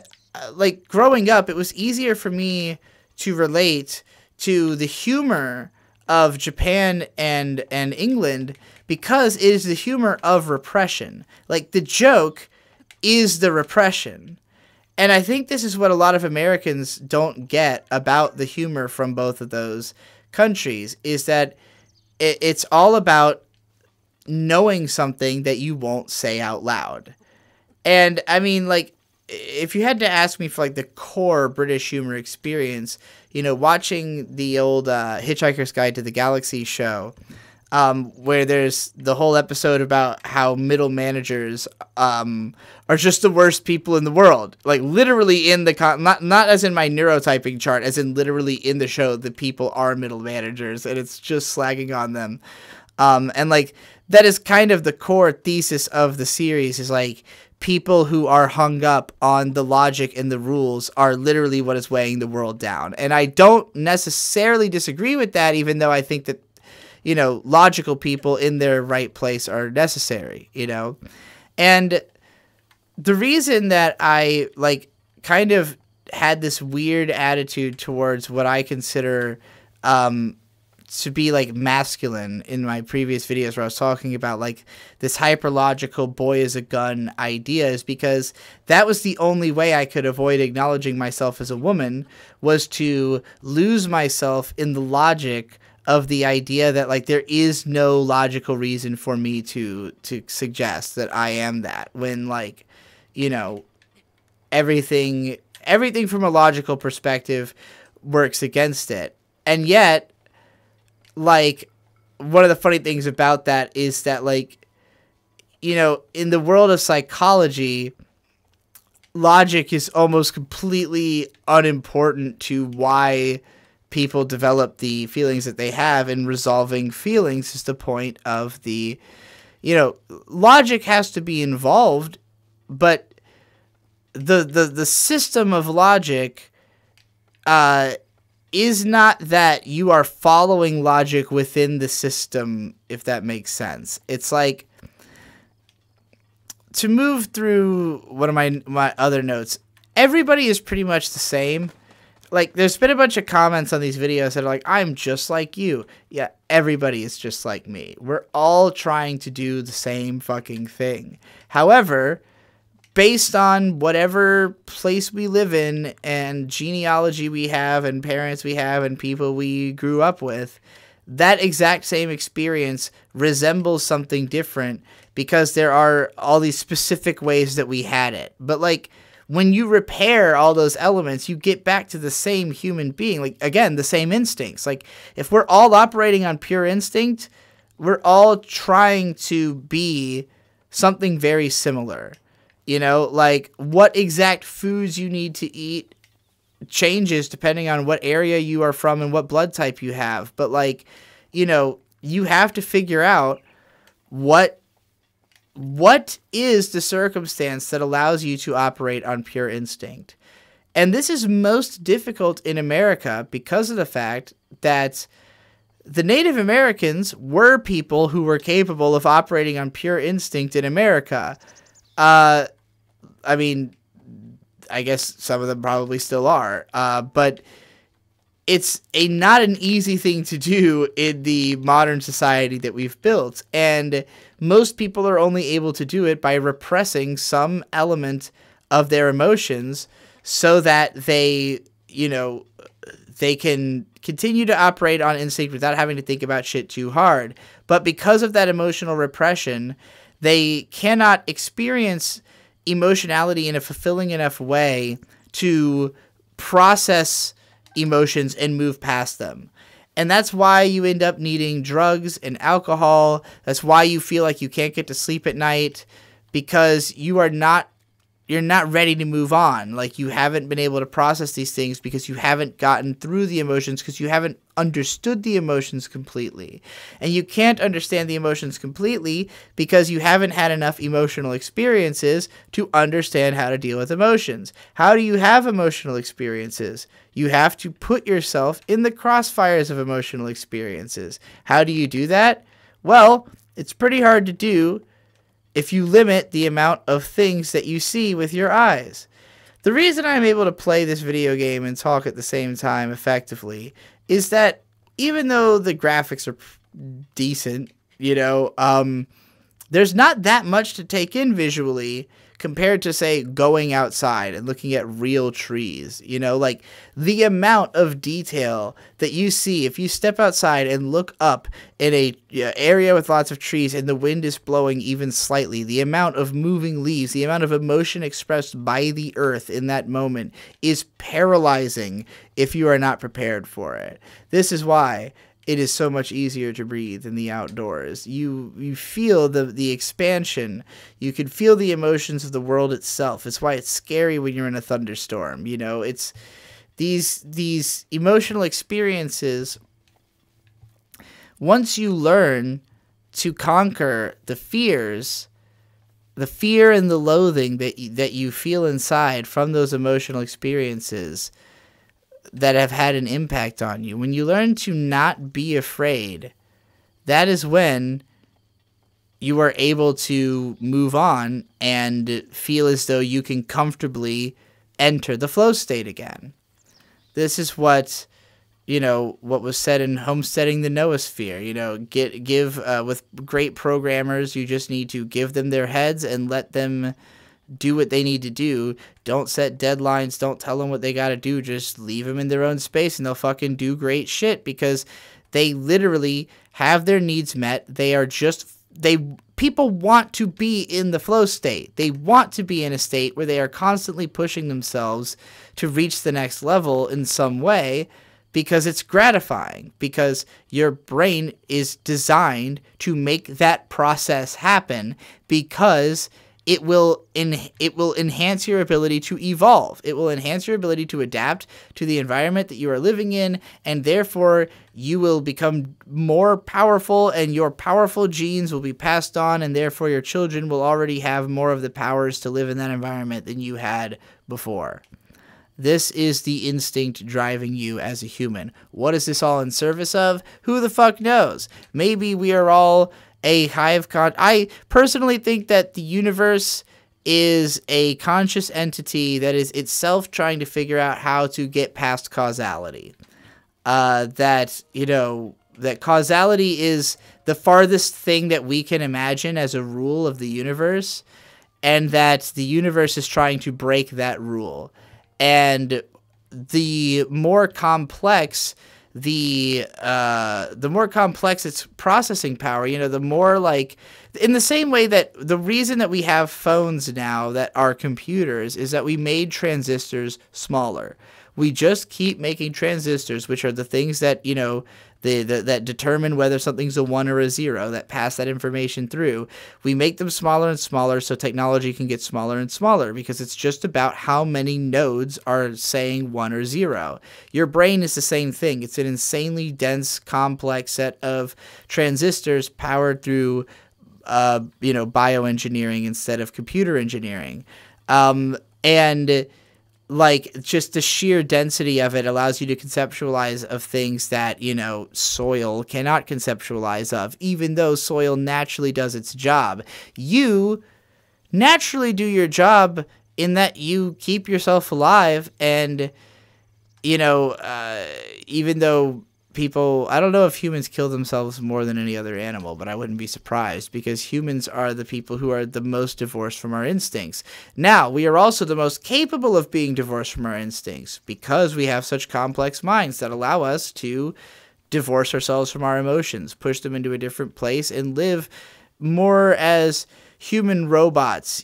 like growing up, it was easier for me to relate to the humor of Japan and England because it is the humor of repression. Like the joke is the repression. And I think this is what a lot of Americans don't get about the humor from both of those countries, is that it's all about knowing something that you won't say out loud. And I mean, like, if you had to ask me for like the core British humor experience, you know, watching the old Hitchhiker's Guide to the Galaxy show, where there's the whole episode about how middle managers are just the worst people in the world. Like literally in the not as in my neurotyping chart, as in literally in the show, the people are middle managers, and it's just slagging on them. And like that is kind of the core thesis of the series, is like people who are hung up on the logic and the rules are literally what is weighing the world down. And I don't necessarily disagree with that, even though I think that, you know, logical people in their right place are necessary, you know? And the reason that I like kind of had this weird attitude towards what I consider, to be like masculine in my previous videos where I was talking about like this hyperlogical boy is a gun idea, is because that was the only way I could avoid acknowledging myself as a woman, was to lose myself in the logic of the idea that like there is no logical reason for me to suggest that I am that, when like, you know, everything from a logical perspective works against it. And yet, like, one of the funny things about that is that, like, you know, in the world of psychology, logic is almost completely unimportant to why people develop the feelings that they have, and resolving feelings is the point of the, you know, logic has to be involved, but the system of logic, is not that you are following logic within the system, if that makes sense. It's like, to move through one of my other notes, everybody is pretty much the same. Like, there's been a bunch of comments on these videos that are like, I'm just like you. Yeah, everybody is just like me. We're all trying to do the same fucking thing. However, based on whatever place we live in and genealogy we have and parents we have and people we grew up with, that exact same experience resembles something different because there are all these specific ways that we had it. But like, when you repair all those elements, you get back to the same human being. Like, again, the same instincts. Like, if we're all operating on pure instinct, we're all trying to be something very similar. You know, like what exact foods you need to eat changes depending on what area you are from and what blood type you have. But like, you know, you have to figure out what is the circumstance that allows you to operate on pure instinct. And this is most difficult in America because of the fact that the Native Americans were people who were capable of operating on pure instinct in America. I mean, I guess some of them probably still are, but it's not an easy thing to do in the modern society that we've built. And most people are only able to do it by repressing some element of their emotions so that they, you know, they can continue to operate on instinct without having to think about shit too hard. But because of that emotional repression, they cannot experience emotionality in a fulfilling enough way to process emotions and move past them. And that's why you end up needing drugs and alcohol. That's why you feel like you can't get to sleep at night, because you're not ready to move on. Like, you haven't been able to process these things because you haven't gotten through the emotions, because you haven't understood the emotions completely. And you can't understand the emotions completely because you haven't had enough emotional experiences to understand how to deal with emotions. How do you have emotional experiences? You have to put yourself in the crossfires of emotional experiences. How do you do that? Well, it's pretty hard to do if you limit the amount of things that you see with your eyes. The reason I'm able to play this video game and talk at the same time effectively is that even though the graphics are decent, there's not that much to take in visually compared to, say, going outside and looking at real trees. Like the amount of detail that you see if you step outside and look up in a area with lots of trees and the wind is blowing even slightly, the amount of moving leaves, the amount of emotion expressed by the earth in that moment is paralyzing if you are not prepared for it. This is why it is so much easier to breathe in the outdoors. You feel the expansion. You can feel the emotions of the world itself. It's why it's scary when you're in a thunderstorm. It's these emotional experiences. Once you learn to conquer the fears, the fear and the loathing that you feel inside from those emotional experiences that have had an impact on you, when you learn to not be afraid, that is when you are able to move on and feel as though you can comfortably enter the flow state again. This is what was said in Homesteading the Noosphere. With great programmers, you just need to give them their heads and let them do what they need to do. Don't set deadlines. Don't tell them what they got to do. Just leave them in their own space and they'll fucking do great shit because they literally have their needs met. People want to be in the flow state. They want to be in a state where they are constantly pushing themselves to reach the next level in some way because it's gratifying, because your brain is designed to make that process happen because it will enhance your ability to evolve. It will enhance your ability to adapt to the environment that you are living in, and therefore you will become more powerful, and your powerful genes will be passed on, and therefore your children will already have more of the powers to live in that environment than you had before. This is the instinct driving you as a human. What is this all in service of? Who the fuck knows? Maybe we are all a hive I personally think that the universe is a conscious entity that is itself trying to figure out how to get past causality. That causality is the farthest thing that we can imagine as a rule of the universe, and that the universe is trying to break that rule. And the more complex the more complex its processing power, the more in the same way that the reason that we have phones now that are computers is that we made transistors smaller. We just keep making transistors, which are the things that, that determine whether something's a 1 or a 0, that pass that information through. We make them smaller and smaller so technology can get smaller and smaller because it's just about how many nodes are saying 1 or 0. Your brain is the same thing. It's an insanely dense, complex set of transistors powered through, bioengineering instead of computer engineering. And just the sheer density of it allows you to conceptualize of things that, soil cannot conceptualize of, even though soil naturally does its job. You naturally do your job in that you keep yourself alive, and, even though I don't know if humans kill themselves more than any other animal, but I wouldn't be surprised because humans are the people who are the most divorced from our instincts. Now, we are also the most capable of being divorced from our instincts because we have such complex minds that allow us to divorce ourselves from our emotions, push them into a different place, and live more as human robots,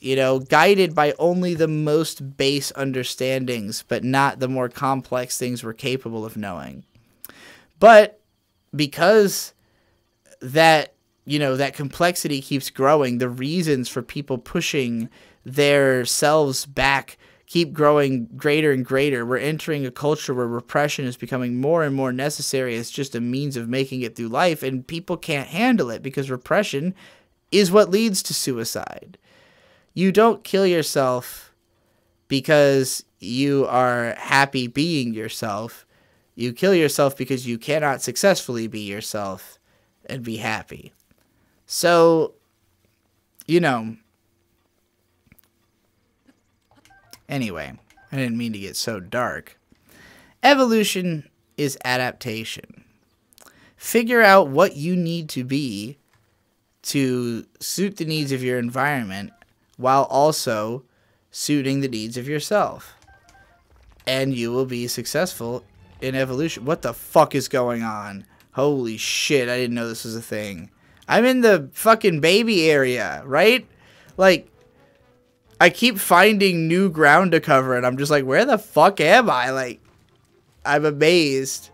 guided by only the most base understandings, but not the more complex things we're capable of knowing. But because that complexity keeps growing, the reasons for people pushing their selves back keep growing greater and greater. We're entering a culture where repression is becoming more and more necessary as just a means of making it through life, and people can't handle it because repression is what leads to suicide. You don't kill yourself because you are happy being yourself. You kill yourself because you cannot successfully be yourself and be happy. So, anyway, I didn't mean to get so dark. Evolution is adaptation. Figure out what you need to be to suit the needs of your environment while also suiting the needs of yourself. And you will be successful in evolution. What the fuck is going on? Holy shit, I didn't know this was a thing. I'm in the fucking baby area, right? Like, I keep finding new ground to cover, and I'm just like, where the fuck am I? Like, I'm amazed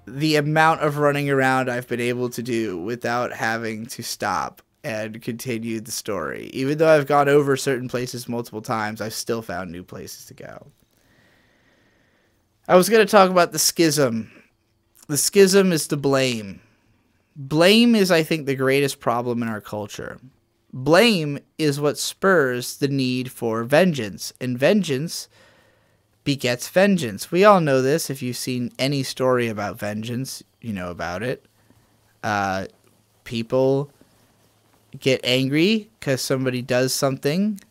the amount of running around I've been able to do without having to stop and continue the story. Even though I've gone over certain places multiple times, I've still found new places to go. I was going to talk about the schism. The schism is the blame. Blame is, I think, the greatest problem in our culture. Blame is what spurs the need for vengeance, and vengeance begets vengeance. We all know this. If you've seen any story about vengeance, you know about it. People get angry because somebody does something,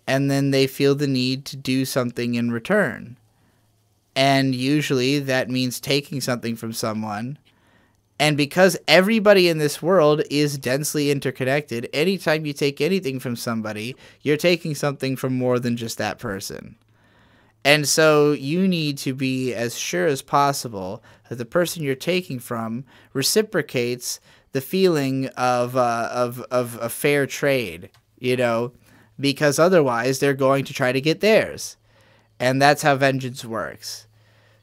and then they feel the need to do something in return. And usually that means taking something from someone. And because everybody in this world is densely interconnected, anytime you take anything from somebody, you're taking something from more than just that person. And so you need to be as sure as possible that the person you're taking from reciprocates the feeling of a fair trade, you know, because otherwise they're going to try to get theirs. And that's how vengeance works.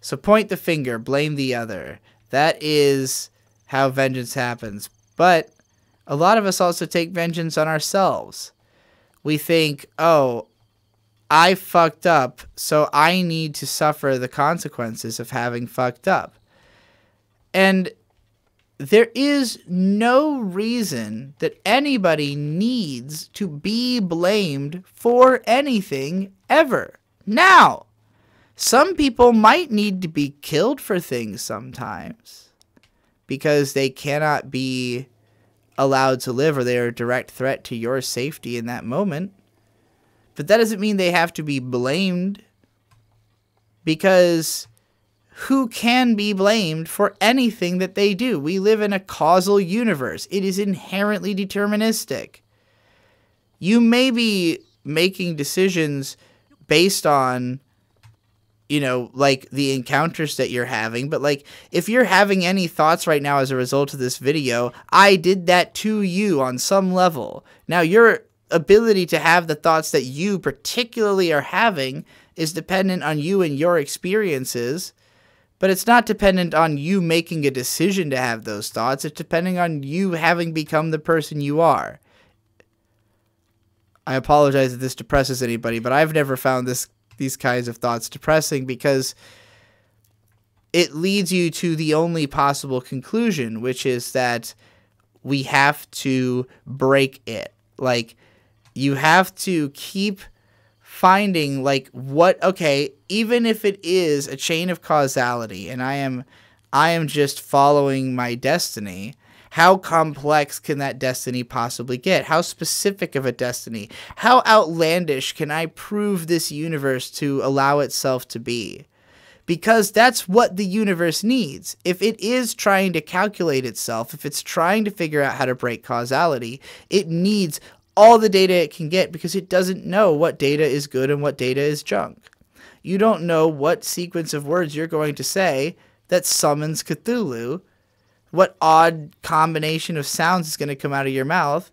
So point the finger, blame the other. That is how vengeance happens. But a lot of us also take vengeance on ourselves. We think, oh, I fucked up, so I need to suffer the consequences of having fucked up. And there is no reason that anybody needs to be blamed for anything ever. Now, some people might need to be killed for things sometimes because they cannot be allowed to live or they are a direct threat to your safety in that moment. But that doesn't mean they have to be blamed, because who can be blamed for anything that they do? We live in a causal universe. It is inherently deterministic. You may be making decisions based on, you know, like the encounters that you're having. But like, if you're having any thoughts right now as a result of this video, I did that to you on some level. Now, your ability to have the thoughts that you particularly are having is dependent on you and your experiences, but it's not dependent on you making a decision to have those thoughts. It's depending on you having become the person you are. I apologize if this depresses anybody, but I've never found these kinds of thoughts depressing, because it leads you to the only possible conclusion, which is that we have to break it. Like, you have to keep finding, like, what, okay, even if it is a chain of causality and I am just following my destiny, how complex can that destiny possibly get? How specific of a destiny? How outlandish can I prove this universe to allow itself to be? Because that's what the universe needs. If it is trying to calculate itself, if it's trying to figure out how to break causality, it needs all the data it can get, because it doesn't know what data is good and what data is junk. You don't know what sequence of words you're going to say that summons Cthulhu, what odd combination of sounds is going to come out of your mouth.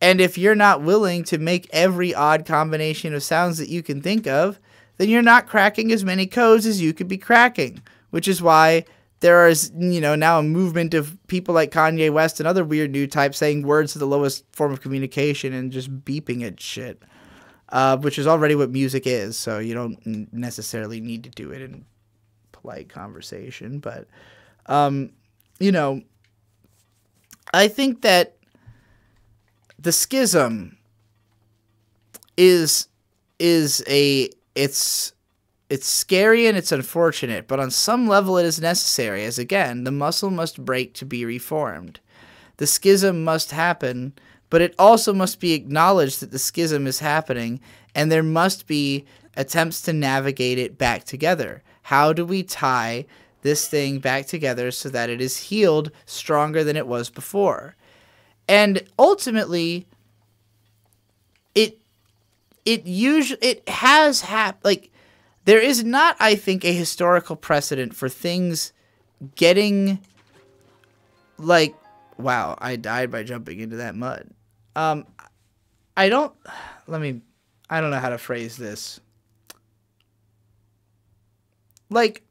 And if you're not willing to make every odd combination of sounds that you can think of, then you're not cracking as many codes as you could be cracking, which is why there is, you know, now a movement of people like Kanye West and other weird new types saying words are the lowest form of communication and just beeping at shit, which is already what music is. So you don't necessarily need to do it in polite conversation. But, you know, I think that the schism is it's scary and it's unfortunate, but on some level it is necessary, as again, the muscle must break to be reformed. The schism must happen but it also must be acknowledged that the schism is happening, and there must be attempts to navigate it back together. How do we tie this thing back together so that it is healed stronger than it was before? And ultimately, there is not, I think, a historical precedent for things getting, like, wow, I died by jumping into that mud. I don't know how to phrase this. Like,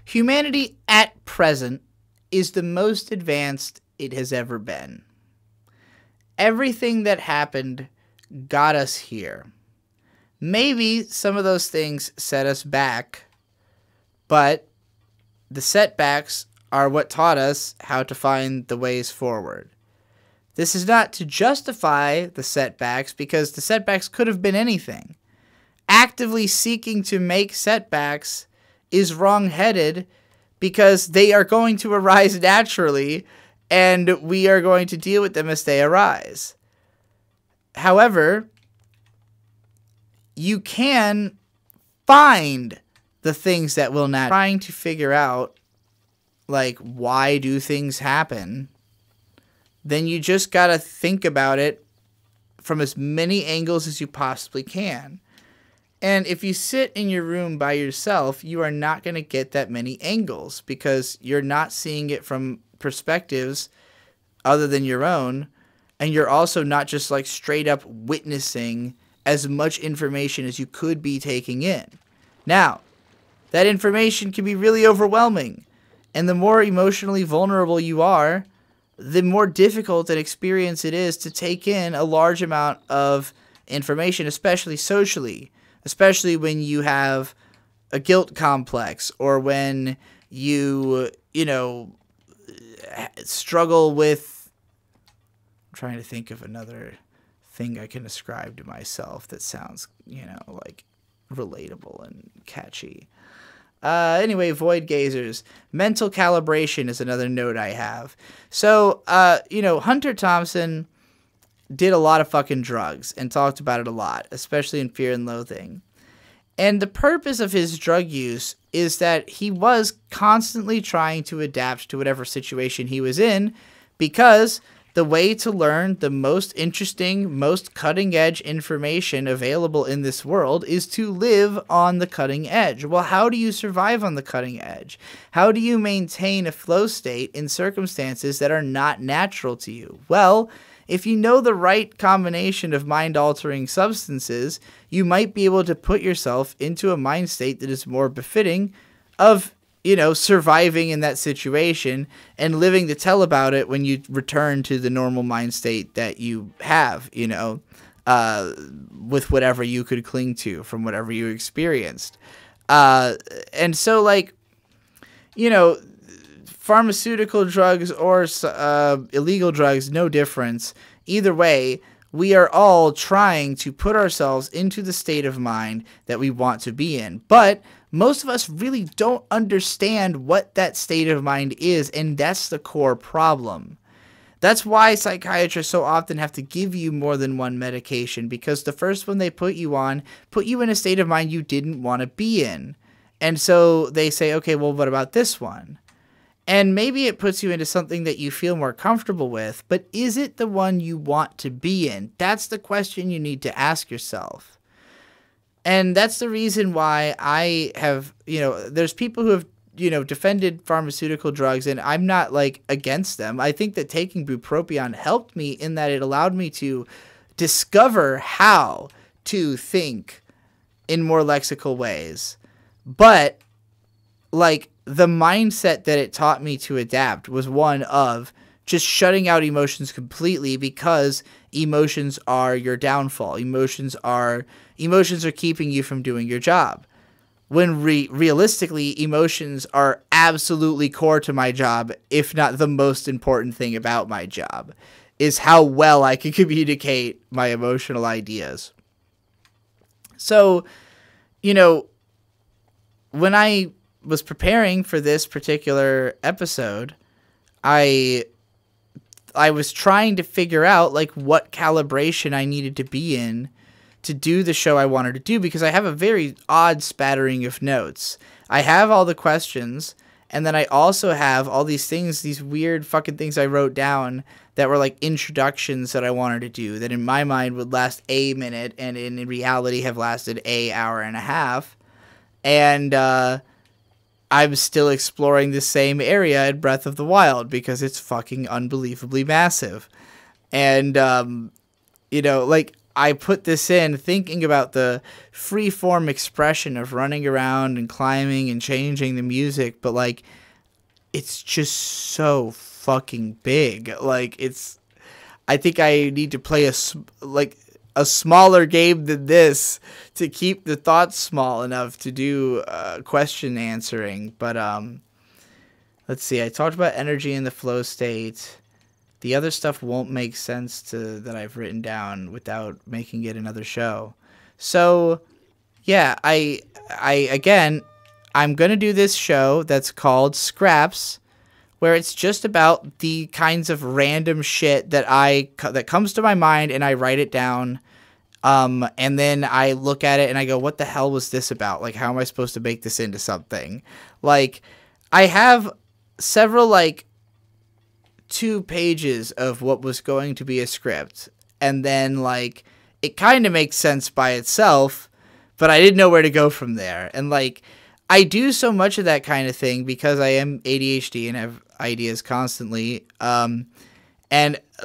humanity at present is the most advanced it has ever been. Everything that happened got us here. Maybe some of those things set us back, but the setbacks are what taught us how to find the ways forward. This is not to justify the setbacks, because the setbacks could have been anything. Actively seeking to make setbacks is wrong-headed, because they are going to arise naturally, and we are going to deal with them as they arise. However, you can find the things that will not. Trying to figure out, like, why do things happen, then you just gotta think about it from as many angles as you possibly can. And if you sit in your room by yourself, you are not going to get that many angles, because you're not seeing it from perspectives other than your own. And you're also not just like straight up witnessing as much information as you could be taking in. Now, that information can be really overwhelming. And the more emotionally vulnerable you are, the more difficult an experience it is to take in a large amount of information, especially socially. Especially when you have a guilt complex, or when you struggle with... I'm trying to think of another thing I can ascribe to myself that sounds, like relatable and catchy. Anyway, void gazers. Mental calibration is another note I have. So, Hunter Thompson did a lot of fucking drugs and talked about it a lot, especially in Fear and Loathing. And the purpose of his drug use is that he was constantly trying to adapt to whatever situation he was in, because the way to learn the most interesting, most cutting-edge information available in this world is to live on the cutting edge. Well, how do you survive on the cutting edge? How do you maintain a flow state in circumstances that are not natural to you? Well, if you know the right combination of mind-altering substances, you might be able to put yourself into a mind state that is more befitting of, surviving in that situation and living to tell about it when you return to the normal mind state that you have, with whatever you could cling to from whatever you experienced. And so, pharmaceutical drugs or illegal drugs, no difference. Either way, we are all trying to put ourselves into the state of mind that we want to be in. But most of us really don't understand what that state of mind is, and that's the core problem. That's why psychiatrists so often have to give you more than one medication, because the first one they put you on put you in a state of mind you didn't want to be in. And so they say, okay, well, what about this one? And maybe it puts you into something that you feel more comfortable with, but is it the one you want to be in? That's the question you need to ask yourself. And that's the reason why I have, there's people who have, defended pharmaceutical drugs, and I'm not, against them. I think that taking bupropion helped me in that it allowed me to discover how to think in more lexical ways. But, the mindset that it taught me to adapt was one of just shutting out emotions completely, because emotions are your downfall. Emotions are keeping you from doing your job. When realistically, emotions are absolutely core to my job, if not the most important thing about my job, is how well I can communicate my emotional ideas. So, when I was preparing for this particular episode, I I was trying to figure out like what calibration I needed to be in to do the show I wanted to do, because I have a very odd spattering of notes. I have all the questions, and then I also have all these things, these weird fucking things I wrote down that were like introductions that I wanted to do that in my mind would last a minute and in reality have lasted a hour and a half. And I'm still exploring the same area in Breath of the Wild because it's fucking unbelievably massive. And, you know, like, I put this in thinking about the free-form expression of running around and climbing and changing the music, but, like, it's just so fucking big. Like, I think I need to play a smaller game than this to keep the thoughts small enough to do question answering. But, let's see. I talked about energy in the flow state. The other stuff won't make sense that I've written down without making it another show. So, yeah, again, I'm going to do this show that's called Scraps, where it's just about the kinds of random shit that comes to my mind and I write it down. And then I look at it and I go, what the hell was this about? Like, how am I supposed to make this into something? Like, I have several, like, 2 pages of what was going to be a script, and then like it kind of makes sense by itself, but I didn't know where to go from there. And like I do so much of that kind of thing because I am ADHD and have ideas constantly, and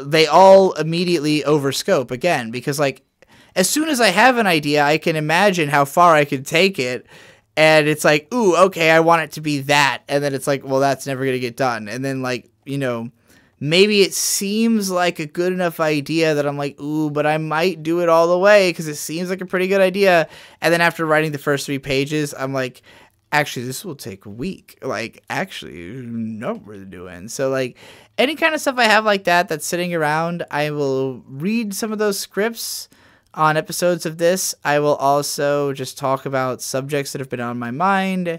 they all immediately overscope again because like as soon as I have an idea I can imagine how far I could take it, and it's like, ooh, okay, I want it to be that, and then it's like, well, that's never gonna get done. And then like, you know, maybe it seems like a good enough idea that I'm like, ooh, but I might do it all the way because it seems like a pretty good idea. And then after writing the first 3 pages, I'm like, actually, this will take a week. Like, actually, you know what we're doing. So, like, any kind of stuff I have like that that's sitting around, I will read some of those scripts on episodes of this. I will also just talk about subjects that have been on my mind,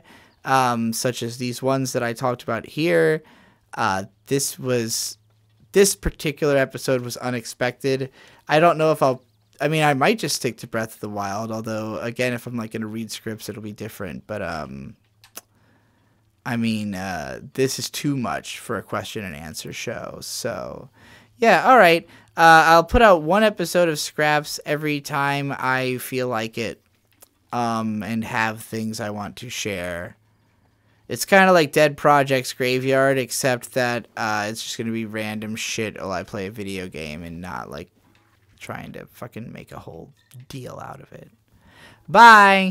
such as these ones that I talked about here. This particular episode was unexpected. I don't know if I might just stick to Breath of the Wild, although again, if I'm like going to read scripts, it'll be different. But, this is too much for a question and answer show. So yeah. All right. I'll put out 1 episode of Scraps every time I feel like it, and have things I want to share. It's kind of like Dead Project's Graveyard, except that it's just going to be random shit while I play a video game and not, like, trying to fucking make a whole deal out of it. Bye!